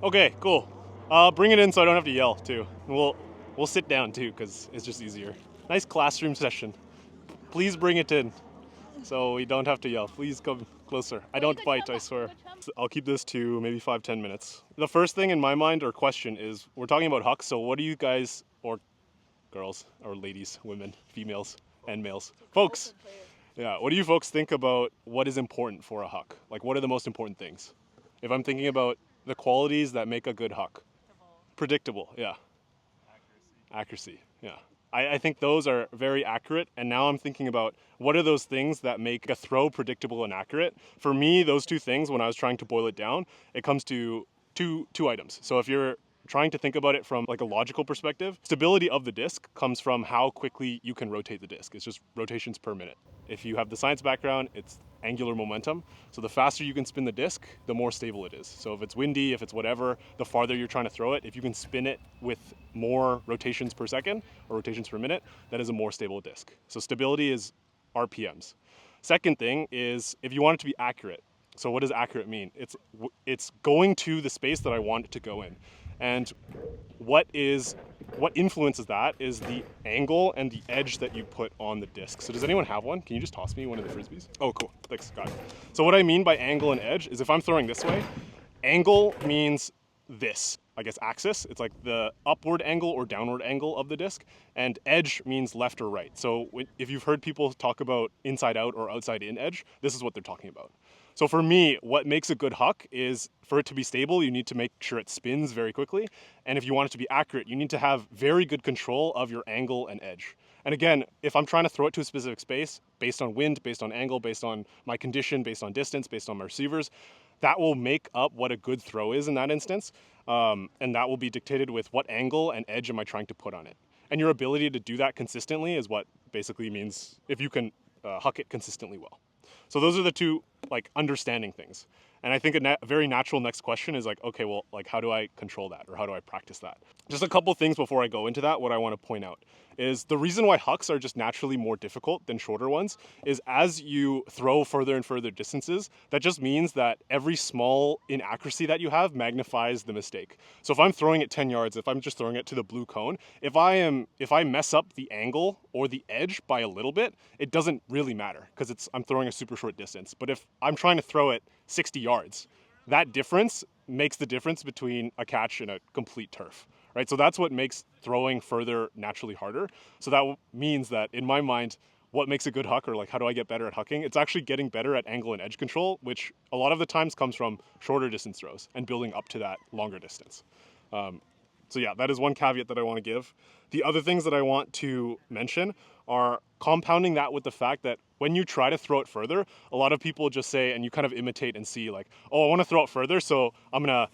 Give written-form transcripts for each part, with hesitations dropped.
Okay, cool. Bring it in so I don't have to yell too. We'll sit down too because it's just easier. Nice classroom session. Please bring it in so we don't have to yell. Please come closer. I don't fight, I swear. I'll keep this to maybe 5-10 minutes. The first thing in my mind or question is we're talking about hucks. So what do you guys or girls or ladies, women, females, and males, folks? Yeah, what do you folks think about what is important for a huck? Like, what are the most important things? If I'm thinking about the qualities that make a good huck, predictable, yeah. Accuracy, yeah. I think those are very accurate. And now I'm thinking about what are those things that make a throw predictable and accurate. For me, those two things, when I was trying to boil it down, it comes to two items. So if you're trying to think about it from like a logical perspective, stability of the disc comes from how quickly you can rotate the disc. It's just rotations per minute. If you have the science background, it's angular momentum. So the faster you can spin the disc, the more stable it is. So if it's windy, if it's whatever, the farther you're trying to throw it, if you can spin it with more rotations per second or rotations per minute, that is a more stable disc. So stability is RPMs. Second thing is if you want it to be accurate. So what does accurate mean? It's going to the space that I want it to go in. And what influences that is the angle and the edge that you put on the disc. So does anyone have one? Can you just toss me one of the frisbees? Oh, cool. Thanks. Got it. So what I mean by angle and edge is if I'm throwing this way, angle means this, I guess, axis. It's like the upward angle or downward angle of the disc, and edge means left or right. So if you've heard people talk about inside out or outside in edge, this is what they're talking about. So for me, what makes a good huck is for it to be stable, you need to make sure it spins very quickly. And if you want it to be accurate, you need to have very good control of your angle and edge. And again, if I'm trying to throw it to a specific space, based on wind, based on angle, based on my condition, based on distance, based on my receivers, that will make up what a good throw is in that instance. And that will be dictated with what angle and edge am I trying to put on it. And your ability to do that consistently is what basically means if you can huck it consistently well. So those are the two like understanding things. And I think a very natural next question is like, okay, well, like how do I control that or how do I practice that? Just a couple things before I go into that, what I want to point out is the reason why hucks are just naturally more difficult than shorter ones is as you throw further and further distances, that just means that every small inaccuracy that you have magnifies the mistake. So if I'm throwing it 10 yards, if I'm just throwing it to the blue cone, if I mess up the angle or the edge by a little bit, it doesn't really matter because I'm throwing a super short distance. But if I'm trying to throw it 60 yards, that difference makes the difference between a catch and a complete turf, right? So that's what makes throwing further naturally harder. So that means that in my mind, what makes a good huck or like how do I get better at hucking? It's actually getting better at angle and edge control, which a lot of the times comes from shorter distance throws and building up to that longer distance. So yeah, that is one caveat that I want to give. The other things that I want to mention are compounding that with the fact that when you try to throw it further, a lot of people just say, and you kind of imitate and see like, oh, I want to throw it further, so I'm gonna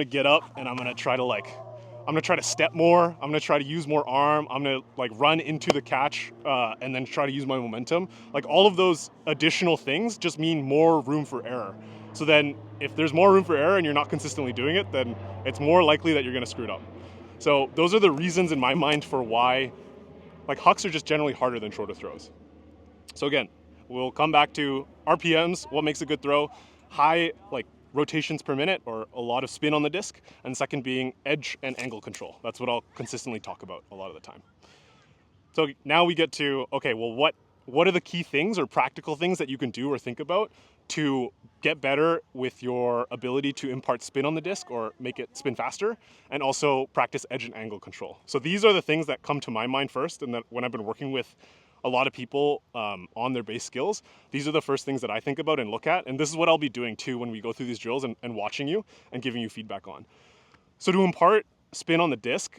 get up and I'm gonna try to step more. I'm gonna try to use more arm. I'm gonna like run into the catch and then try to use my momentum. Like all of those additional things just mean more room for error. So then if there's more room for error and you're not consistently doing it, then it's more likely that you're gonna screw it up. So those are the reasons in my mind for why like hucks are just generally harder than shorter throws. So again, we'll come back to RPMs, what makes a good throw, high like rotations per minute or a lot of spin on the disc, and second being edge and angle control. That's what I'll consistently talk about a lot of the time. So now we get to, okay, well what are the key things or practical things that you can do or think about to get better with your ability to impart spin on the disc or make it spin faster, and also practice edge and angle control. So these are the things that come to my mind first, and that when I've been working with a lot of people on their base skills, these are the first things that I think about and look at, and this is what I'll be doing too when we go through these drills and watching you and giving you feedback on. So to impart spin on the disc,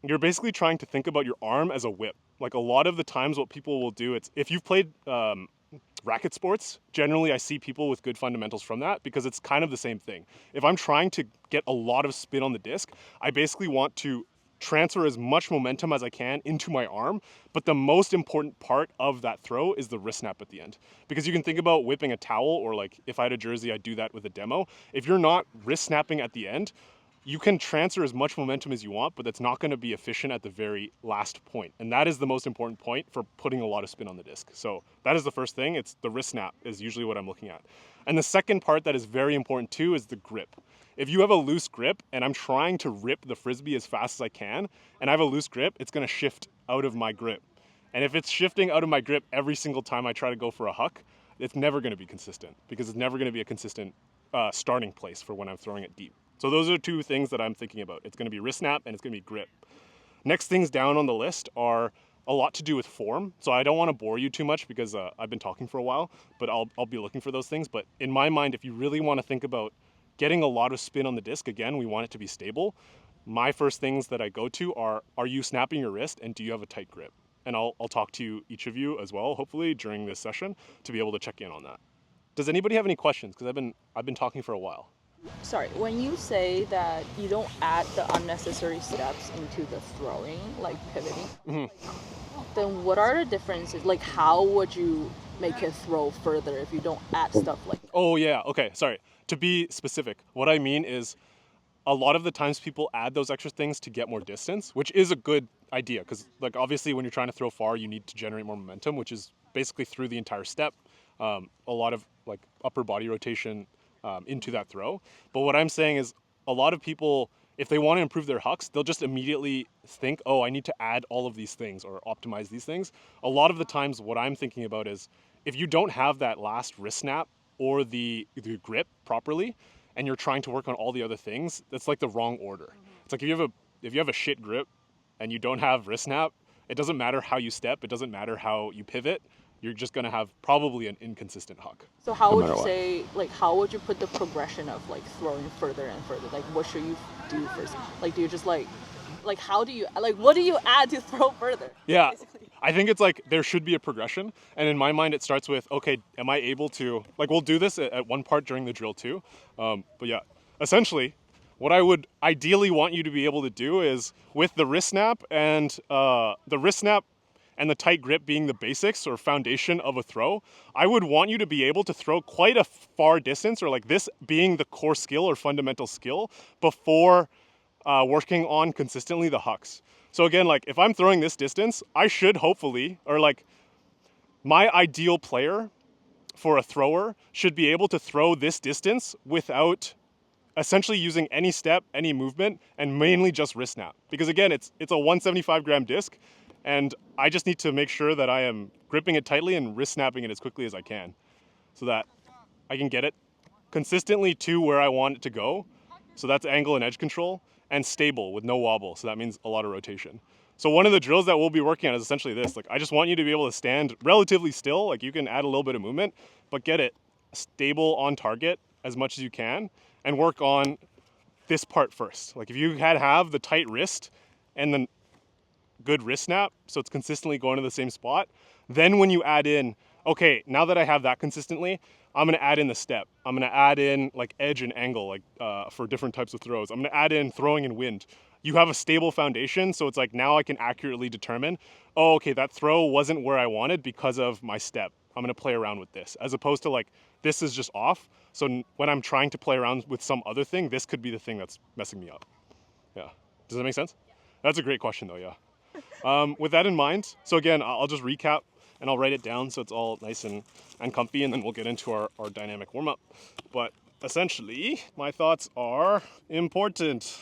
you're basically trying to think about your arm as a whip. Like a lot of the times what people will do, it's if you've played racket sports, generally I see people with good fundamentals from that because it's kind of the same thing. If I'm trying to get a lot of spin on the disc, I basically want to transfer as much momentum as I can into my arm, but the most important part of that throw is the wrist snap at the end. Because you can think about whipping a towel, or like if I had a jersey, I'd do that with a demo. If you're not wrist snapping at the end, you can transfer as much momentum as you want, but that's not going to be efficient at the very last point. And that is the most important point for putting a lot of spin on the disc. So that is the first thing. It's the wrist snap is usually what I'm looking at. And the second part that is very important too is the grip. If you have a loose grip and I'm trying to rip the frisbee as fast as I can, and I have a loose grip, it's going to shift out of my grip. And if it's shifting out of my grip every single time I try to go for a huck, it's never going to be consistent because it's never going to be a consistent starting place for when I'm throwing it deep. So those are two things that I'm thinking about. It's going to be wrist snap and it's going to be grip. Next things down on the list are a lot to do with form. So I don't want to bore you too much because I've been talking for a while, but I'll be looking for those things. But in my mind, if you really want to think about getting a lot of spin on the disc, again, we want it to be stable. My first things that I go to are you snapping your wrist and do you have a tight grip? And I'll talk to you, each of you as well, hopefully during this session to be able to check in on that. Does anybody have any questions? Because I've been talking for a while. Sorry, when you say that you don't add the unnecessary steps into the throwing, like pivoting, then what are the differences? Like, how would you make it throw further if you don't add stuff like that? Oh yeah, okay, sorry. To be specific, what I mean is a lot of the times people add those extra things to get more distance, which is a good idea because like obviously when you're trying to throw far, you need to generate more momentum, which is basically through the entire step. A lot of like upper body rotation into that throw. But what I'm saying is a lot of people, if they want to improve their hucks, they'll just immediately think, oh, I need to add all of these things or optimize these things. A lot of the times what I'm thinking about is if you don't have that last wrist snap or the grip properly and you're trying to work on all the other things, that's like the wrong order. It's like if you have a shit grip and you don't have wrist snap, it doesn't matter how you step, it doesn't matter how you pivot, you're just going to have probably an inconsistent huck. So how would you say, like, how would you put the progression of like throwing further and further? Like, what should you do first? Like, do you just like how do you, like, what do you add to throw further? Yeah, Basically. I think it's like there should be a progression. And in my mind, it starts with, okay, am I able to, like we'll do this at one part during the drill too. But yeah, essentially, what I would ideally want you to be able to do is with the wrist snap and the tight grip being the basics or foundation of a throw, I would want you to be able to throw quite a far distance, or like this being the core skill or fundamental skill before working on consistently the hucks. So again, like if I'm throwing this distance, I should hopefully, or like my ideal player for a thrower should be able to throw this distance without essentially using any step, any movement, and mainly just wrist snap. Because again, it's a 175 gram disc, and I just need to make sure that I am gripping it tightly and wrist snapping it as quickly as I can so that I can get it consistently to where I want it to go. So that's angle and edge control, and stable with no wobble. So that means a lot of rotation. So one of the drills that we'll be working on is essentially this. Like I just want you to be able to stand relatively still. Like you can add a little bit of movement, but get it stable on target as much as you can and work on this part first. Like if you have the tight wrist and then good wrist snap, so it's consistently going to the same spot, then when you add in, okay, now that I have that consistently, I'm gonna add in the step. I'm gonna add in like edge and angle, like for different types of throws. I'm gonna add in throwing and wind. You have a stable foundation, so it's like now I can accurately determine, oh, okay, that throw wasn't where I wanted because of my step. I'm gonna play around with this, as opposed to like, this is just off. So when I'm trying to play around with some other thing, this could be the thing that's messing me up. Yeah, does that make sense? That's a great question though, yeah. With that in mind, so again, I'll just recap and I'll write it down so it's all nice and comfy, and then we'll get into our dynamic warm-up. But essentially, my thoughts are important.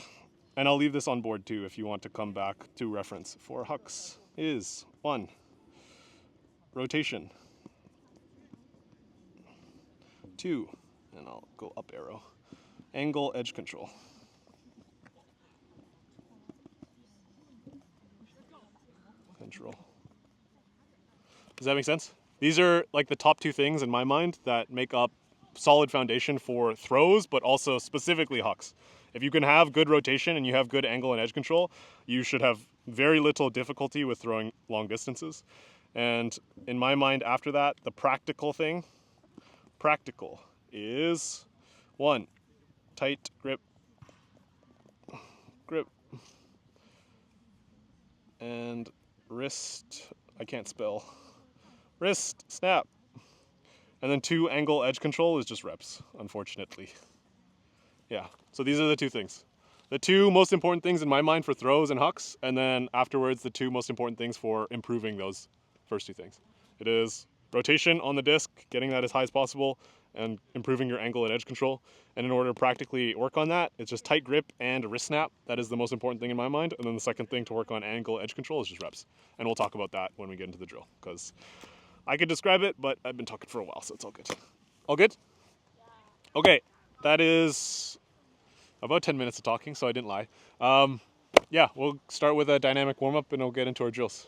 And I'll leave this on board too if you want to come back to reference. For hucks is 1, rotation. 2, and I'll go up arrow, angle edge control. Does that make sense? These are like the top 2 things in my mind that make up solid foundation for throws, but also specifically hucks. If you can have good rotation and you have good angle and edge control, you should have very little difficulty with throwing long distances. And in my mind, after that, the practical thing, practical is 1, tight grip, and wrist, I can't spell, wrist, snap. And then 2, angle edge control is just reps, unfortunately. Yeah, so these are the 2 things. The 2 most important things in my mind for throws and hucks, and then afterwards the 2 most important things for improving those first 2 things. It is rotation on the disc, getting that as high as possible, and improving your angle and edge control. And in order to practically work on that, it's just tight grip and a wrist snap. That is the most important thing in my mind. And then the second thing to work on angle edge control is just reps. And we'll talk about that when we get into the drill, because I could describe it, but I've been talking for a while, so it's all good. All good? Okay, that is about 10 minutes of talking, so I didn't lie. Yeah, we'll start with a dynamic warm-up and we'll get into our drills.